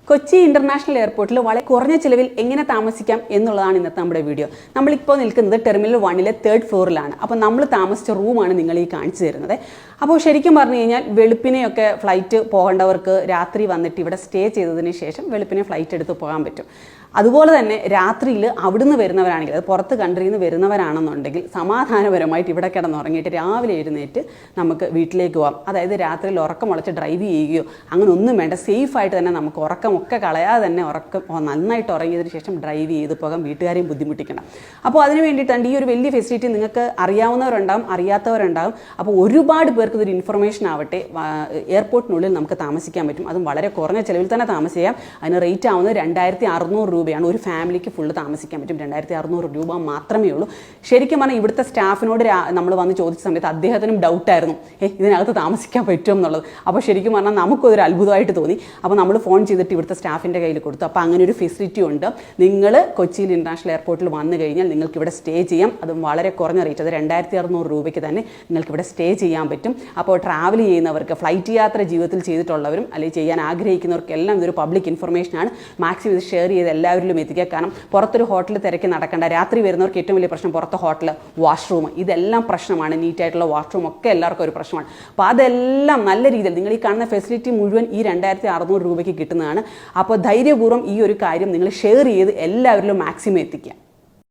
Kochi international എയർപോർട്ടിൽ വളരെ കുറഞ്ഞ ചിലവിൽ എങ്ങനെ താമസിക്കാം എന്നുള്ളതാണ് ഇന്നത്തെ നമ്മുടെ വീഡിയോ. നമ്മളിപ്പോൾ നിൽക്കുന്നത് ടെർമിനൽ 1-ലെ 3rd ഫ്ലോറിലാണ്. അപ്പോൾ നമ്മൾ താമസിച്ച റൂമാണ് നിങ്ങൾ ഈ കാണിച്ചു തരുന്നത്. അപ്പോൾ ശരിക്കും പറഞ്ഞു കഴിഞ്ഞാൽ വെളുപ്പിനെയൊക്കെ ഫ്ലൈറ്റ് പോകേണ്ടവർക്ക് രാത്രി വന്നിട്ട് ഇവിടെ സ്റ്റേ ചെയ്തതിന് ശേഷം വെളുപ്പിനെ ഫ്ലൈറ്റ് എടുത്ത് പോകാൻ പറ്റും. അതുപോലെ തന്നെ രാത്രിയിൽ അവിടുന്ന് വരുന്നവരാണെങ്കിൽ, അത് പുറത്ത് കൺട്രിയിൽ നിന്ന് വരുന്നവരാണെന്നുണ്ടെങ്കിൽ സമാധാനപരമായിട്ട് ഇവിടെ കിടന്നുറങ്ങിയിട്ട് രാവിലെ എഴുന്നേറ്റ് നമുക്ക് വീട്ടിലേക്ക് പോകാം. അതായത് രാത്രിയിൽ ഉറക്കമുളച്ച് ഡ്രൈവ് ചെയ്യുകയോ അങ്ങനെ ഒന്നും വേണ്ട, സേഫായിട്ട് തന്നെ നമുക്ക് ഉറക്കമൊക്കെ കളയാതെ തന്നെ നന്നായിട്ട് ഉറങ്ങിയതിന് ശേഷം ഡ്രൈവ് ചെയ്ത് പോകാം, വീട്ടുകാരെയും ബുദ്ധിമുട്ടിക്കണം. അപ്പോൾ അതിന് വേണ്ടിയിട്ടാണ് ഈ ഒരു വലിയ ഫെസിലിറ്റി. നിങ്ങൾക്ക് അറിയാവുന്നവരുണ്ടാകും, അറിയാത്തവരുണ്ടാകും. അപ്പോൾ ഒരുപാട് പേർക്ക് ഇതൊരു ഇൻഫർമേഷൻ ആവട്ടെ. എയർപോർട്ടിനുള്ളിൽ നമുക്ക് താമസിക്കാൻ പറ്റും, അതും വളരെ കുറഞ്ഞ ചിലവിൽ തന്നെ താമസിക്കാം. അതിന് റേറ്റ് ആവുന്നത് 2600 രൂപയാണ്. ഒരു ഫാമിലിക്ക് ഫുള്ള് താമസിക്കാൻ പറ്റും. 2600 രൂപ മാത്രമേ ഉള്ളൂ. ശരിക്കും പറഞ്ഞാൽ ഇവിടുത്തെ സ്റ്റാഫിനോട് നമ്മൾ വന്ന് ചോദിച്ച സമയത്ത് അദ്ദേഹത്തിനും ഡൗട്ടായിരുന്നു, ഇതിനകത്ത് താമസിക്കാൻ പറ്റും എന്നുള്ളത്. അപ്പോൾ ശരിക്കും പറഞ്ഞാൽ നമുക്കൊരു അത്ഭുതമായിട്ട് തോന്നി. അപ്പോൾ നമ്മൾ ഫോൺ ചെയ്തിട്ട് ഇവിടുത്തെ സ്റ്റാഫിൻ്റെ കയ്യിൽ കൊടുത്തു. അപ്പോൾ അങ്ങനെ ഒരു ഫെസിലിറ്റി ഉണ്ട്. നിങ്ങൾ കൊച്ചിയിൽ ഇന്റർനാഷണൽ എയർപോർട്ടിൽ വന്നു കഴിഞ്ഞാൽ നിങ്ങൾക്ക് ഇവിടെ സ്റ്റേ ചെയ്യാം. അതും വളരെ കുറഞ്ഞ റേറ്റ്, അത് 2600 രൂപയ്ക്ക് തന്നെ നിങ്ങൾക്ക് ഇവിടെ സ്റ്റേ ചെയ്യാൻ പറ്റും. അപ്പോൾ ട്രാവൽ ചെയ്യുന്നവർക്ക്, ഫ്ലൈറ്റ് യാത്ര ജീവിതത്തിൽ ചെയ്തിട്ടുള്ളവരും അല്ലെങ്കിൽ ചെയ്യാൻ ആഗ്രഹിക്കുന്നവർക്കെല്ലാം ഇതൊരു പബ്ലിക് ഇൻഫർമേഷനാണ്. മാക്സിമം ഇത് ഷെയർ ചെയ്ത് എല്ലാവരിലും എത്തിക്കുക. കാരണം പുറത്തൊരു ഹോട്ടൽ തിരക്കി നടക്കേണ്ട. രാത്രി വരുന്നവർക്ക് ഏറ്റവും വലിയ പ്രശ്നം പുറത്തെ ഹോട്ടൽ, വാഷ്റൂം, ഇതെല്ലാം പ്രശ്നമാണ്. നീറ്റായിട്ടുള്ള വാഷ്റൂം ഒക്കെ എല്ലാവർക്കും ഒരു പ്രശ്നമാണ്. അപ്പോൾ അതെല്ലാം നല്ല രീതിയിൽ നിങ്ങൾ ഈ കാണുന്ന ഫെസിലിറ്റി മുഴുവൻ ഈ 2600 രൂപയ്ക്ക് കിട്ടുന്നതാണ്. അപ്പോൾ ധൈര്യപൂർവ്വം ഈ ഒരു കാര്യം നിങ്ങൾ ഷെയർ ചെയ്ത് എല്ലാവരിലും മാക്സിമം എത്തിക്കുക.